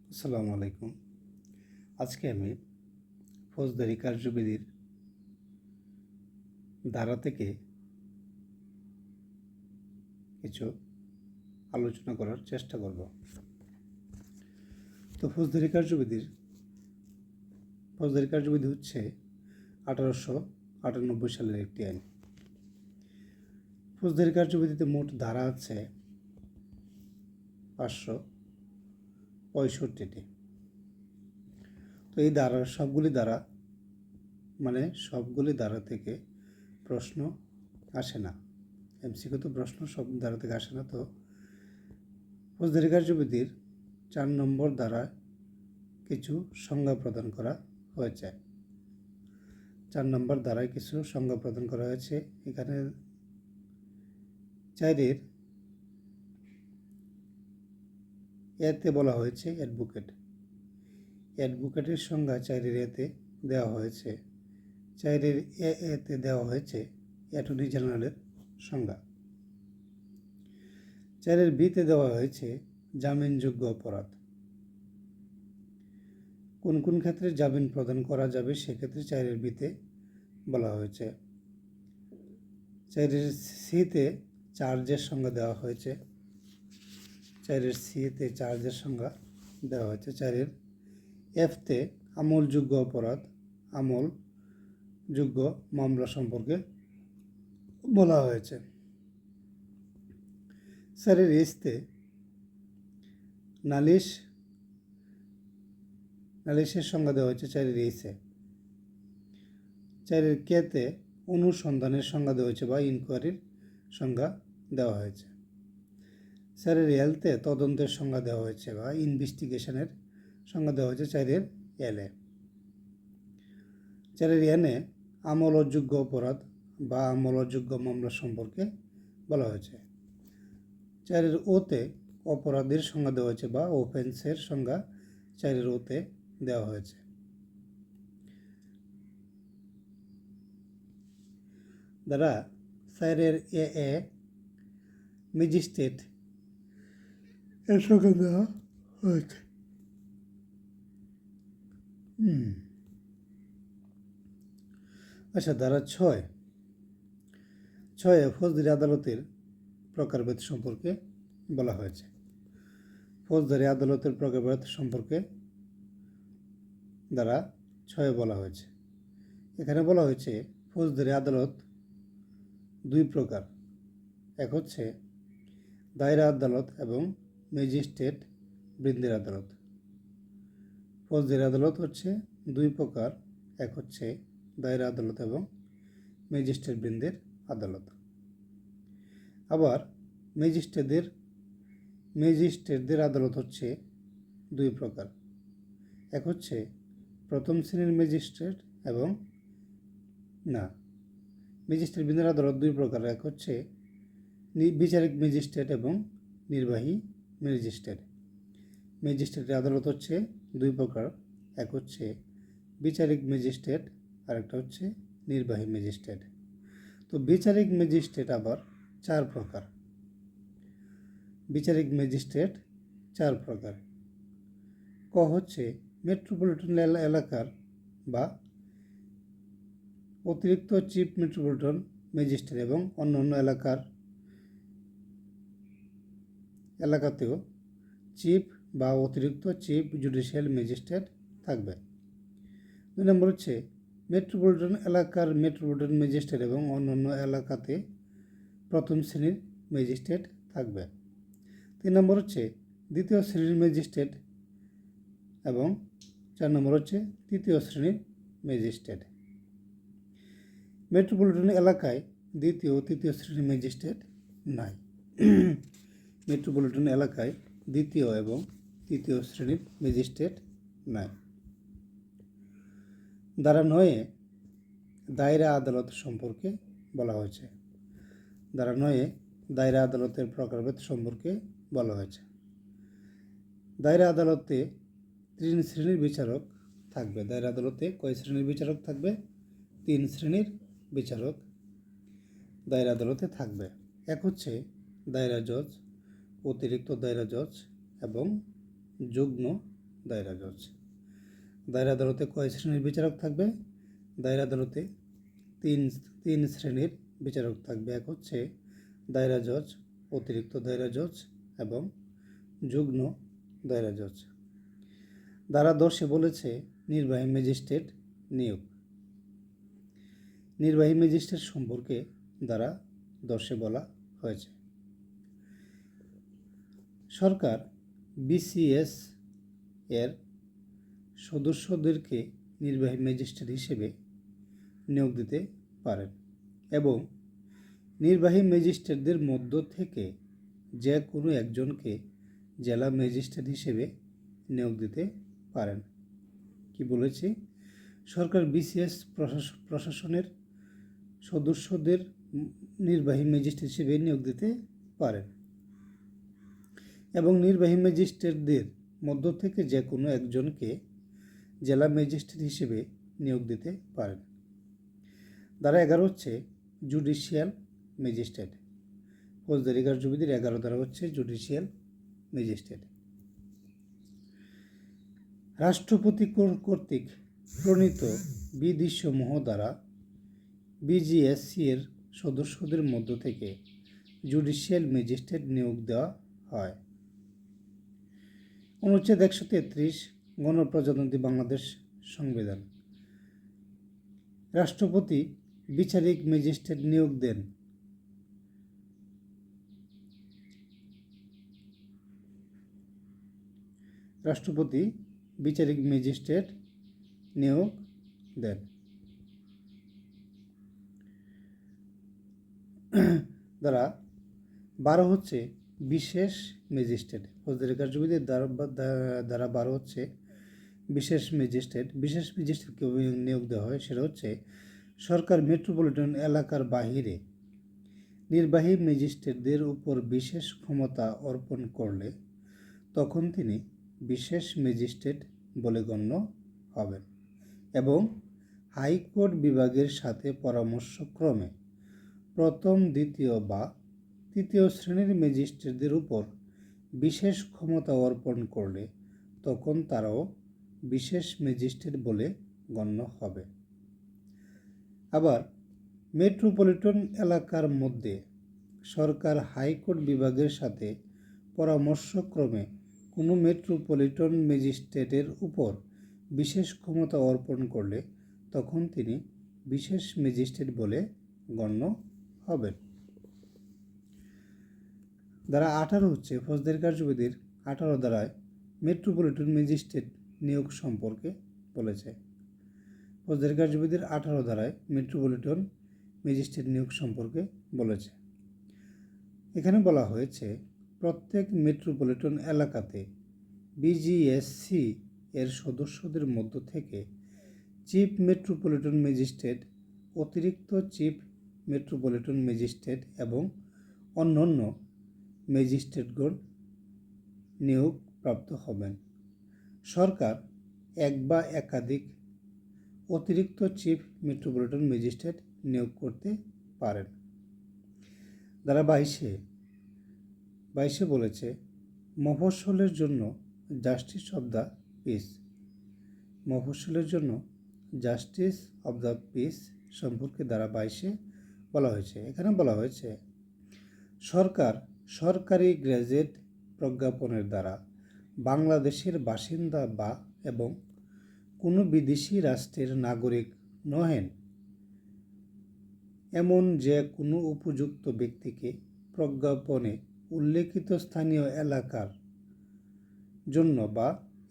আসসালামু আলাইকুম। আজকে আমি ফৌজদারি কার্যবিধির ধারা থেকে কিছু আলোচনা করার চেষ্টা করব। তো ফৌজদারি কার্যবিধি হচ্ছে 1898 সালের একটি আইন। ফৌজদারি কার্যবিধিতে মোট ধারা আছে 565টি। তো এই সবগুলি ধারা থেকে প্রশ্ন আসে না। এমসিকিউ তো প্রশ্ন সব ধারা থেকে আসে না। তো ফৌজদারি কার্যবিধির 4 নম্বর ধারায় কিছু সংজ্ঞা প্রদান করা হয়েছে। 4 নম্বর ধারায় কিছু সংজ্ঞা প্রদান করা হয়েছে। এখানে 4-এর এতে বলা হয়েছে অ্যাডভোকেটের সংজ্ঞা 4-এর এতে দেওয়া হয়েছে। 4-এর এতে দেওয়া হয়েছে অ্যাটর্নি জেনারেলের সংজ্ঞা। 4-এর বিতে দেওয়া হয়েছে জামিনযোগ্য অপরাধ। কোন কোন ক্ষেত্রে জামিন প্রদান করা যাবে সেক্ষেত্রে 4-এর বিতে বলা হয়েছে। 4-এর সিতে চার্জের সংজ্ঞা দেওয়া হয়েছে। 4-এর সিতে চার্জের সংজ্ঞা দেওয়া হয়েছে। 4-এর এফতে আমলযোগ্য অপরাধ, আমলযোগ্য মামলা সম্পর্কে বলা হয়েছে। 4-এর এসতে নালিশের সংজ্ঞা দেওয়া হয়েছে 4-এর এসে। 4-এর কেতে অনুসন্ধানের সংজ্ঞা দেওয়া হয়েছে বা ইনকোয়ারির সংজ্ঞা দেওয়া হয়েছে। 4-এর এলতে তদন্তের সংজ্ঞা দেওয়া হয়েছে বা ইনভেস্টিগেশনের সংজ্ঞা দেওয়া হয়েছে 4-এর এলে। 4-এর এনে আমলযোগ্য অপরাধ বা আমলযোগ্য মামলা সম্পর্কে বলা হয়েছে। 4-এর ওতে অপরাধের সংজ্ঞা দেওয়া হয়েছে বা অফেন্সের সংজ্ঞা 4-এর ওতে দেওয়া হয়েছে। দ্বারা 4-এর এ ম্যাজিস্ট্রেট এর সংজ্ঞা দেওয়া হয়েছে। আচ্ছা, ধারা 6 ফৌজদারি আদালতের প্রকারভেদ সম্পর্কে বলা হয়েছে। ফৌজদারি আদালতের প্রকারভেদ সম্পর্কে ধারা 6 বলা হয়েছে। এখানে বলা হয়েছে ফৌজদারি আদালত 2 প্রকার। এক হচ্ছে দায়রা আদালত এবং ম্যাজিস্ট্রেট বৃন্দের আদালত। ফৌজদারি আদালত হচ্ছে 2 প্রকার। এক হচ্ছে দায়রা আদালত এবং ম্যাজিস্ট্রেট বৃন্দের আদালত। আবার ম্যাজিস্ট্রেটদের আদালত হচ্ছে 2 প্রকার। এক হচ্ছে প্রথম শ্রেণীর ম্যাজিস্ট্রেট এবং ম্যাজিস্ট্রেট বৃন্দের আদালত 2 প্রকার। এক হচ্ছে বিচারিক ম্যাজিস্ট্রেট এবং নির্বাহী ম্যাজিস্ট্রেট। ম্যাজিস্ট্রেটের আদালত হচ্ছে 2 প্রকার। এক হচ্ছে বিচারিক ম্যাজিস্ট্রেট আর একটা হচ্ছে নির্বাহী ম্যাজিস্ট্রেট। তো বিচারিক ম্যাজিস্ট্রেট আবার 4 প্রকার। বিচারিক ম্যাজিস্ট্রেট 4 প্রকার। ক হচ্ছে মেট্রোপলিটন এলাকার বা অতিরিক্ত চিফ মেট্রোপলিটন ম্যাজিস্ট্রেট এবং অন্যান্য এলাকাতেও চিফ বা অতিরিক্ত চিফ জুডিশিয়াল ম্যাজিস্ট্রেট থাকবে। 2 নম্বর হচ্ছে মেট্রোপলিটন এলাকার মেট্রোপলিটন ম্যাজিস্ট্রেট এবং অন্যান্য এলাকাতে প্রথম শ্রেণীর ম্যাজিস্ট্রেট থাকবে। 3 নম্বর হচ্ছে দ্বিতীয় শ্রেণীর ম্যাজিস্ট্রেট এবং 4 নম্বর হচ্ছে তৃতীয় শ্রেণীর ম্যাজিস্ট্রেট। মেট্রোপলিটন এলাকায় দ্বিতীয় ও তৃতীয় শ্রেণীর ম্যাজিস্ট্রেট নাই। মেট্রোপলিটন এলাকায় দ্বিতীয় এবং তৃতীয় শ্রেণীর ম্যাজিস্ট্রেট নাই। ধারা 9 দায়রা আদালত সম্পর্কে বলা হয়েছে। ধারা 9 দায়রা আদালতের প্রকারভেদ সম্পর্কে বলা হয়েছে। দায়রা আদালতে 3 শ্রেণীর বিচারক থাকবে। দায়রা আদালতে কয় শ্রেণীর বিচারক থাকবে? 3 শ্রেণীর বিচারক দায়রা আদালতে থাকবে। এক হচ্ছে দায়রা জজ, অতিরিক্ত দায়রা জজ এবং যুগ্ম দায়রা জজ। দায়রা আদালতে কয় শ্রেণীর বিচারক থাকবে? দায়রা আদালতে তিন শ্রেণীর বিচারক থাকবে। এক হচ্ছে দায়রা জজ, অতিরিক্ত দায়রা জজ এবং যুগ্ম দায়রা জজ। ধারা 10 বলেছে নির্বাহী ম্যাজিস্ট্রেট নিয়োগ। নির্বাহী ম্যাজিস্ট্রেট সম্পর্কে ধারা 10 বলা হয়েছে, সরকার বিসিএস এর সদস্যদেরকে নির্বাহী ম্যাজিস্ট্রেট হিসেবে নিয়োগ দিতে পারেন এবং নির্বাহী ম্যাজিস্ট্রেটদের মধ্য থেকে যে কোনো একজনকে জেলা ম্যাজিস্ট্রেট হিসেবে নিয়োগ দিতে পারেন। কি বলেছি? সরকার বিসিএস প্রশাসনের সদস্যদের নির্বাহী ম্যাজিস্ট্রেট হিসেবে নিয়োগ দিতে পারেন এবং নির্বাহী ম্যাজিস্ট্রেটদের মধ্য থেকে যে কোনো একজনকে জেলা ম্যাজিস্ট্রেট হিসেবে নিয়োগ দিতে পারেন। ধারা 11 হচ্ছে জুডিশিয়াল ম্যাজিস্ট্রেট। ফৌজদারি কার্যবিধির 11 ধারা হচ্ছে জুডিশিয়াল ম্যাজিস্ট্রেট। রাষ্ট্রপতি কর্তৃক প্রণীত বিধিসমূহ দ্বারা বিজিএসসি এর সদস্যদের মধ্য থেকে জুডিশিয়াল ম্যাজিস্ট্রেট নিয়োগ দেওয়া হয়। অনুচ্ছেদ 133 গণপ্রজাতন্ত্রী বাংলাদেশ সংবিধান। রাষ্ট্রপতি বিচারিক ম্যাজিস্ট্রেট নিয়োগ দেন। রাষ্ট্রপতি বিচারিক ম্যাজিস্ট্রেট নিয়োগ দেন। ধারা 12 হচ্ছে বিশেষ ম্যাজিস্ট্রেট। ফৌজদারি কার্যবিধির ধারা 12 হচ্ছে বিশেষ ম্যাজিস্ট্রেট। বিশেষ ম্যাজিস্ট্রেটকে নিয়োগ দেওয়া হয়, সেটা হচ্ছে সরকার মেট্রোপলিটন এলাকার বাহিরে নির্বাহী ম্যাজিস্ট্রেটদের উপর বিশেষ ক্ষমতা অর্পণ করলে তখন তিনি বিশেষ ম্যাজিস্ট্রেট বলে গণ্য হবেন এবং হাইকোর্ট বিভাগের সাথে পরামর্শক্রমে প্রথম, দ্বিতীয় বা তৃতীয় শ্রেণীর ম্যাজিস্ট্রেটদের উপর বিশেষ ক্ষমতা অর্পণ করলে তখন তারাও বিশেষ ম্যাজিস্ট্রেট বলে গণ্য হবে। আবার মেট্রোপলিটন এলাকার মধ্যে সরকার হাইকোর্ট বিভাগের সাথে পরামর্শক্রমে কোনো মেট্রোপলিটন ম্যাজিস্ট্রেটের উপর বিশেষ ক্ষমতা অর্পণ করলে তখন তিনি বিশেষ ম্যাজিস্ট্রেট বলে গণ্য হবেন। ধারা 18 হচ্ছে ফৌজদারি কার্যবিধির 18 ধারায় মেট্রোপলিটন ম্যাজিস্ট্রেট নিয়োগ সম্পর্কে বলেছে। ফৌজদারি কার্যবিধির 18 ধারায় মেট্রোপলিটন ম্যাজিস্ট্রেট নিয়োগ সম্পর্কে বলেছে। এখানে বলা হয়েছে প্রত্যেক মেট্রোপলিটন এলাকাতে বিজিএসসি এর সদস্যদের মধ্য থেকে চিফ মেট্রোপলিটন ম্যাজিস্ট্রেট, অতিরিক্ত চিফ মেট্রোপলিটন ম্যাজিস্ট্রেট এবং অন্যান্য ম্যাজিস্ট্রেটগণ নিয়োগ প্রাপ্ত হবেন। সরকার এক বা একাধিক অতিরিক্ত চিফ মেট্রোপলিটন ম্যাজিস্ট্রেট নিয়োগ করতে পারেন। ধারা 22 বলেছে মফস্বলের জন্য জাস্টিস অব দ্য পিস। মফস্বলের জন্য জাস্টিস অব দ্য পিস সম্পর্কে ধারা 22 বলা হয়েছে। এখানে বলা হয়েছে সরকার সরকারি গ্যাজেট প্রজ্ঞাপনের দ্বারা বাংলাদেশের বাসিন্দা বা এবং কোনো বিদেশি রাষ্ট্রের নাগরিক নহেন এমন যে কোনো উপযুক্ত ব্যক্তিকে প্রজ্ঞাপনে উল্লেখিত স্থানীয় এলাকার জন্য বা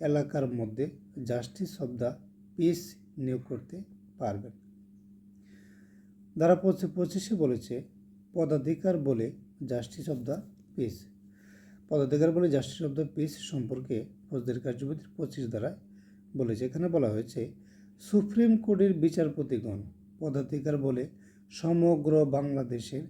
এলাকার মধ্যে জাস্টিস অব দ্য পিস নিয়োগ করতে পারবেন। ধারা 25 বলেছে পদাধিকার বলে জাস্টিস অব দ্য পিস। পদাধিকার বলে জাস্টিস অব দ্য পিস সম্পর্কে ফৌজদারি কার্যবিধির 25 ধারায় বলেছে। এখানে বলা হয়েছে সুপ্রিম কোর্টের বিচারপতিগণ পদাধিকার বলে সমগ্র বাংলাদেশের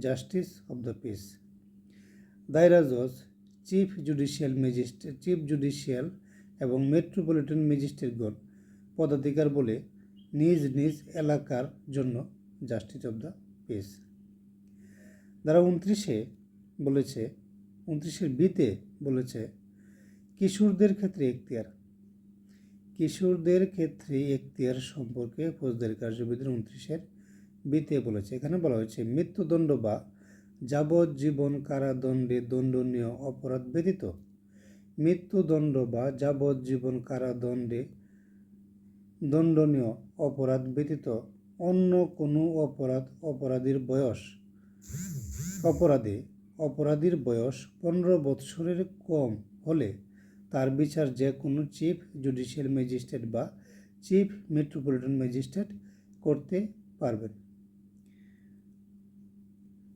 জাস্টিস অব দ্য পিস। দায়রা জজ, chief judicial magistrate, chief judicial এবং মেট্রোপলিটন ম্যাজিস্ট্রেটগণ পদাধিকার বলে নিজ নিজ এলাকার জন্য জাস্টিস অব দ্য পিস। ধারা 29 বলেছে 29 বিতে বলেছে কিশোরদের ক্ষেত্রে এখতিয়ার। কিশোরদের ক্ষেত্রে এখতিয়ার সম্পর্কে ফৌজদারি কার্যবিধির 29-এর বিতে বলেছে। এখানে বলা হয়েছে মৃত্যুদণ্ড বা যাবজ্জীবন কারাদণ্ডে দণ্ডনীয় অপরাধ ব্যতীত মৃত্যুদণ্ড বা যাবজ্জীবন কারাদণ্ডে দণ্ডনীয় অপরাধ ব্যতীত অন্য কোনো অপরাধীর বয়স 15 বৎসরের কম হলে তার বিচার যে কোনো চিফ জুডিশিয়াল ম্যাজিস্ট্রেট বা চিফ মেট্রোপলিটন ম্যাজিস্ট্রেট করতে পারবেন।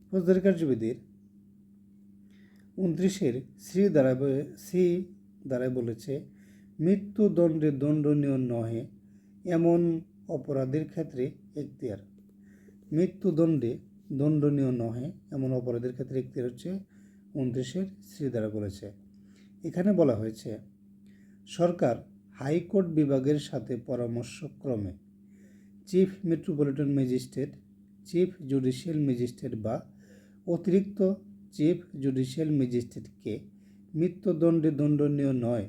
ফৌজদারি কার্যবিধির 29-এর সি দ্বারায় বলেছে মৃত্যুদণ্ডে দণ্ডনীয় নহে এমন অপরাধের ক্ষেত্রে এখতিয়ার। মৃত্যুদণ্ডে দণ্ডনীয় নহে এমন অপরাধের ক্ষেত্রে এখতিয়ার হচ্ছে 29-এর সি দ্বারা বলেছে। এখানে বলা হয়েছে সরকার হাইকোর্ট বিভাগের সাথে পরামর্শক্রমে chief metropolitan magistrate, chief judicial magistrate বা অতিরিক্ত চিফ জুডিশিয়াল ম্যাজিস্ট্রেটকে মৃত্যুদণ্ডে দণ্ডনীয় নয়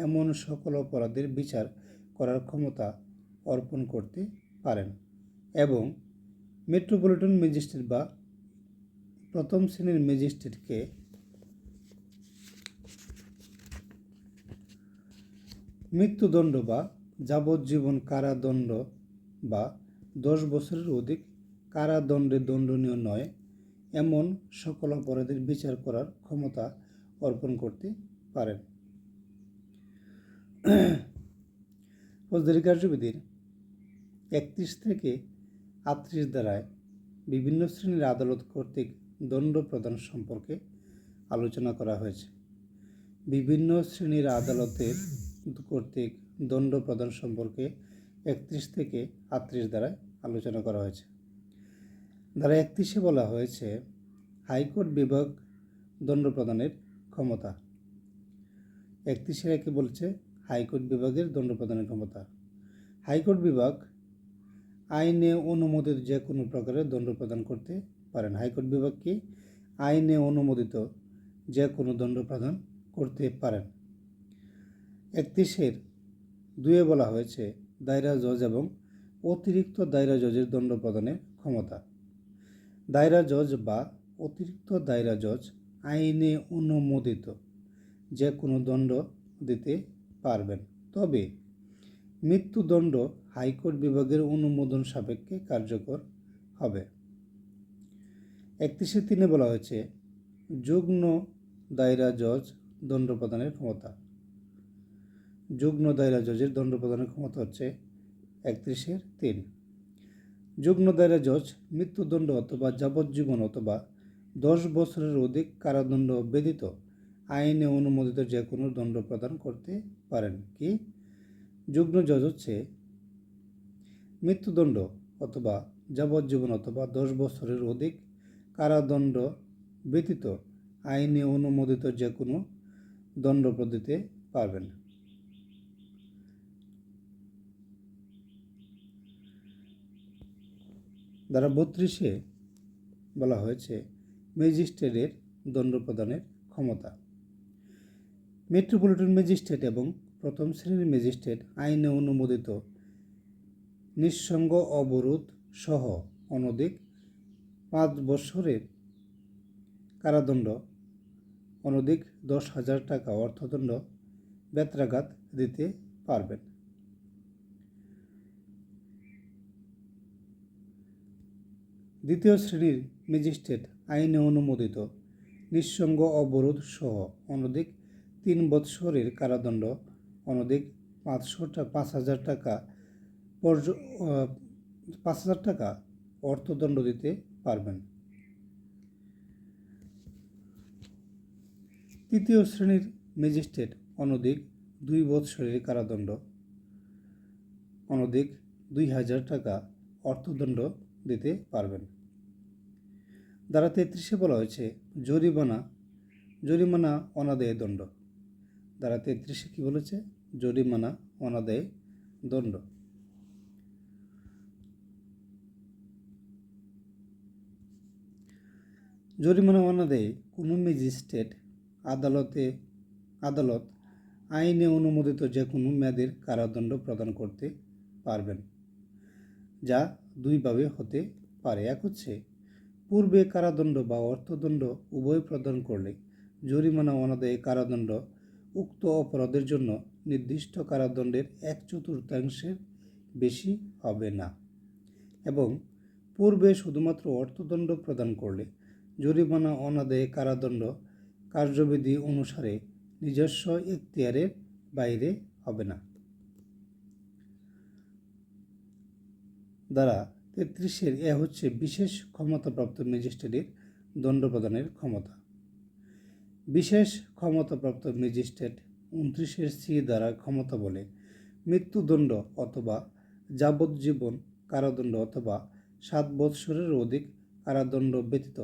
এমন সকল অপরাধের বিচার করার ক্ষমতা অর্পণ করতে পারেন এবং মেট্রোপলিটন ম্যাজিস্ট্রেট বা প্রথম শ্রেণীর ম্যাজিস্ট্রেটকে মৃত্যুদণ্ড বা যাবজ্জীবন কারাদণ্ড বা 10 বছরের অধিক কারাদণ্ডে দণ্ডনীয় নয় এমন সকল অপরাধের বিচার করার ক্ষমতা অর্পণ করতে পারেন। ফৌজদারি কার্যবিধির 31 থেকে 38 ধারায় বিভিন্ন শ্রেণীর আদালত কর্তৃক দণ্ড প্রদান সম্পর্কে আলোচনা করা হয়েছে। বিভিন্ন শ্রেণীর আদালতের কর্তৃক দণ্ড প্রদান সম্পর্কে 31 থেকে 38 ধারায় আলোচনা করা হয়েছে। ধারা 31-এ বলা হয়েছে হাইকোর্ট বিভাগ দণ্ড প্রদানের ক্ষমতা। 31-এর একে বলছে হাইকোর্ট বিভাগের দণ্ড প্রদানের ক্ষমতা। হাইকোর্ট বিভাগ আইনে অনুমোদিত যে কোনো প্রকারের দণ্ড প্রদান করতে পারেন। হাইকোর্ট বিভাগ কি আইনে অনুমোদিত যে কোনো দণ্ড প্রদান করতে পারেন। 31-এর 2-এ বলা হয়েছে দায়রা জজ এবং অতিরিক্ত দায়রা জজের দণ্ড প্রদানের ক্ষমতা। দায়রা জজ বা অতিরিক্ত দায়রা জজ আইনে অনুমোদিত যে কোনো দণ্ড দিতে পারবেন, তবে মৃত্যুদণ্ড হাইকোর্ট বিভাগের অনুমোদন সাপেক্ষে কার্যকর হবে। 31-এর 3-এ বলা হয়েছে যুগ্ম দায়রা জজ দণ্ড প্রদানের ক্ষমতা। যুগ্ম দায়রা জজের দণ্ড প্রদানের ক্ষমতা হচ্ছে 31-এর 3। যুগ্ম দায়রা জজ মৃত্যুদণ্ড অথবা যাবজ্জীবন অথবা 10 বছরের অধিক কারাদণ্ড ব্যতীত আইনে অনুমোদিত যে কোনো দণ্ড প্রদান করতে পারেন। কি যুগ্ম জজ হচ্ছে মৃত্যুদণ্ড অথবা যাবজ্জীবন অথবা 10 বছরের অধিক কারাদণ্ড ব্যতীত আইনে অনুমোদিত যে কোনো দণ্ড দিতে পারবেন। ধারা 32-এ বলা হয়েছে ম্যাজিস্ট্রেটের দণ্ড প্রদানের ক্ষমতা। মেট্রোপলিটন ম্যাজিস্ট্রেট এবং প্রথম শ্রেণীর ম্যাজিস্ট্রেট আইনে অনুমোদিত নিঃসঙ্গ অবরোধ সহ অনধিক 5 বছরের কারাদণ্ড, অনধিক 10,000 টাকা অর্থদণ্ড, বেত্রাঘাত দিতে পারবেন। দ্বিতীয় শ্রেণীর ম্যাজিস্ট্রেট আইনে অনুমোদিত নিঃসঙ্গ অবরোধ সহ অনধিক 3 বৎসরের কারাদণ্ড, অনধিক 5,000 টাকা অর্থদণ্ড দিতে পারবেন। তৃতীয় শ্রেণীর ম্যাজিস্ট্রেট অনধিক 2 বৎসরের কারাদণ্ড, অনধিক 2,000 টাকা অর্থদণ্ড দিতে পারবেন। ধারা 33-এ বলা হয়েছে জরিমানা অনাদায়ে দণ্ড। ধারা 33-এ কি বলেছে? জরিমানা অনাদায়ে দণ্ড। জরিমানা অনাদায়ে কোনো ম্যাজিস্ট্রেট আদালত আইনে অনুমোদিত যে কোনো মেয়াদের কারাদণ্ড প্রদান করতে পারবেন, যা দুইভাবে হতে পারে। এক হচ্ছে পূর্বে কারাদণ্ড বা অর্থদণ্ড উভয় প্রদান করলে জরিমানা অনাদায়ে কারাদণ্ড উক্ত অপরাধের জন্য নির্দিষ্ট কারাদণ্ডের 1/4 বেশি হবে না, এবং পূর্বে শুধুমাত্র অর্থদণ্ড প্রদান করলে জরিমানা অনাদায়ে কারাদণ্ড কার্যবিধি অনুসারে নিজস্ব এখতিয়ারের বাইরে হবে না। ধারা 33-এর এ হচ্ছে বিশেষ ক্ষমতাপ্রাপ্ত ম্যাজিস্ট্রেটের দণ্ড প্রদানের ক্ষমতা। বিশেষ ক্ষমতাপ্রাপ্ত ম্যাজিস্ট্রেট 29-এর সি দ্বারা ক্ষমতা বলে মৃত্যুদণ্ড অথবা যাবজ্জীবন কারাদণ্ড অথবা 7 বৎসরের অধিক কারাদণ্ড ব্যতীত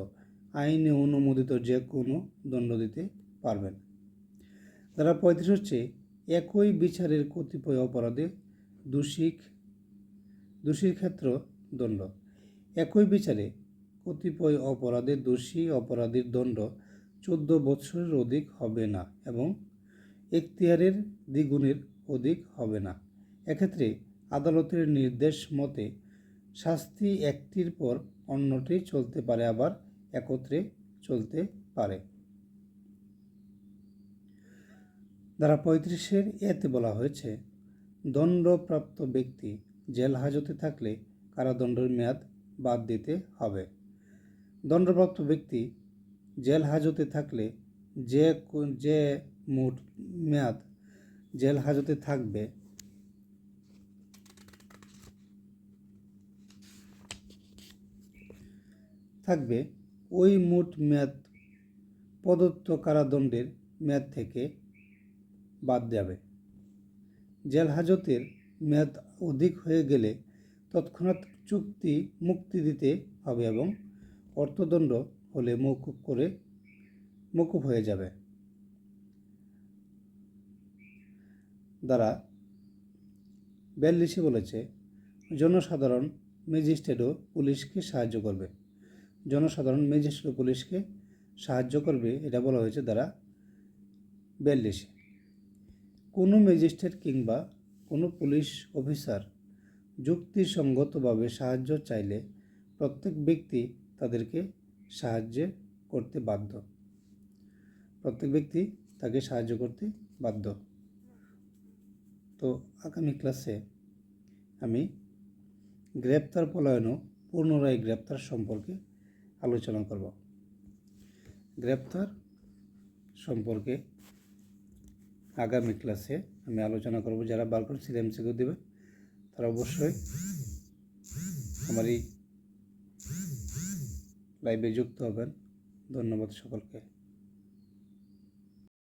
আইনে অনুমোদিত যে কোনো দণ্ড দিতে পারবেন। ধারা 35 হচ্ছে একই বিচারের কতিপয় অপরাধে দোষীর ক্ষেত্রে দণ্ড। একই বিচারে কতিপয় অপরাধে দোষী অপরাধীর দণ্ড 14 বৎসরের অধিক হবে না এবং এখতিয়ারের দ্বিগুণের অধিক হবে না। এক্ষেত্রে আদালতের নির্দেশ মতে শাস্তি একটির পর অন্যটি চলতে পারে, আবার একত্রে চলতে পারে। ধারা 35-এর এতে বলা হয়েছে দণ্ডপ্রাপ্ত ব্যক্তি জেল হাজতে থাকলে কারাদণ্ডের মেয়াদ বাদ দিতে হবে। দণ্ডপ্রাপ্ত ব্যক্তি জেল হাজতে থাকলে যে মোট মেয়াদ জেল হাজতে থাকবে ওই মোট মেয়াদ প্রদত্ত কারাদণ্ডের মেয়াদ থেকে বাদ যাবে। জেল হাজতের মেয়াদ অধিক হয়ে গেলে তৎক্ষণাৎ মুক্তি দিতে হবে এবং অর্থদণ্ড হলে মকুব হয়ে যাবে। ধারা 42 বলেছে জনসাধারণ ম্যাজিস্ট্রেট ও পুলিশকে সাহায্য করবে। জনসাধারণ ম্যাজিস্ট্রেট ও পুলিশকে সাহায্য করবে, এটা বলা হয়েছে ধারা 42। কোনো ম্যাজিস্ট্রেট কিংবা কোনো পুলিশ অফিসার যুক্তিসঙ্গতভাবে সাহায্য চাইলে প্রত্যেক ব্যক্তি তাদেরকে সাহায্য করতে বাধ্য। প্রত্যেক ব্যক্তি তাকে সাহায্য করতে বাধ্য। তো আগামী ক্লাসে আমি গ্রেপ্তার পলায়ন ও পুনরায় গ্রেপ্তার সম্পর্কে আলোচনা করব। গ্রেপ্তার সম্পর্কে আগামী ক্লাসে আমি আলোচনা করব। যারা বার করে এমসিকিউ দেবে তারা অবশ্যই আমার এই লাইভে যুক্ত হবেন। ধন্যবাদ সকলকে।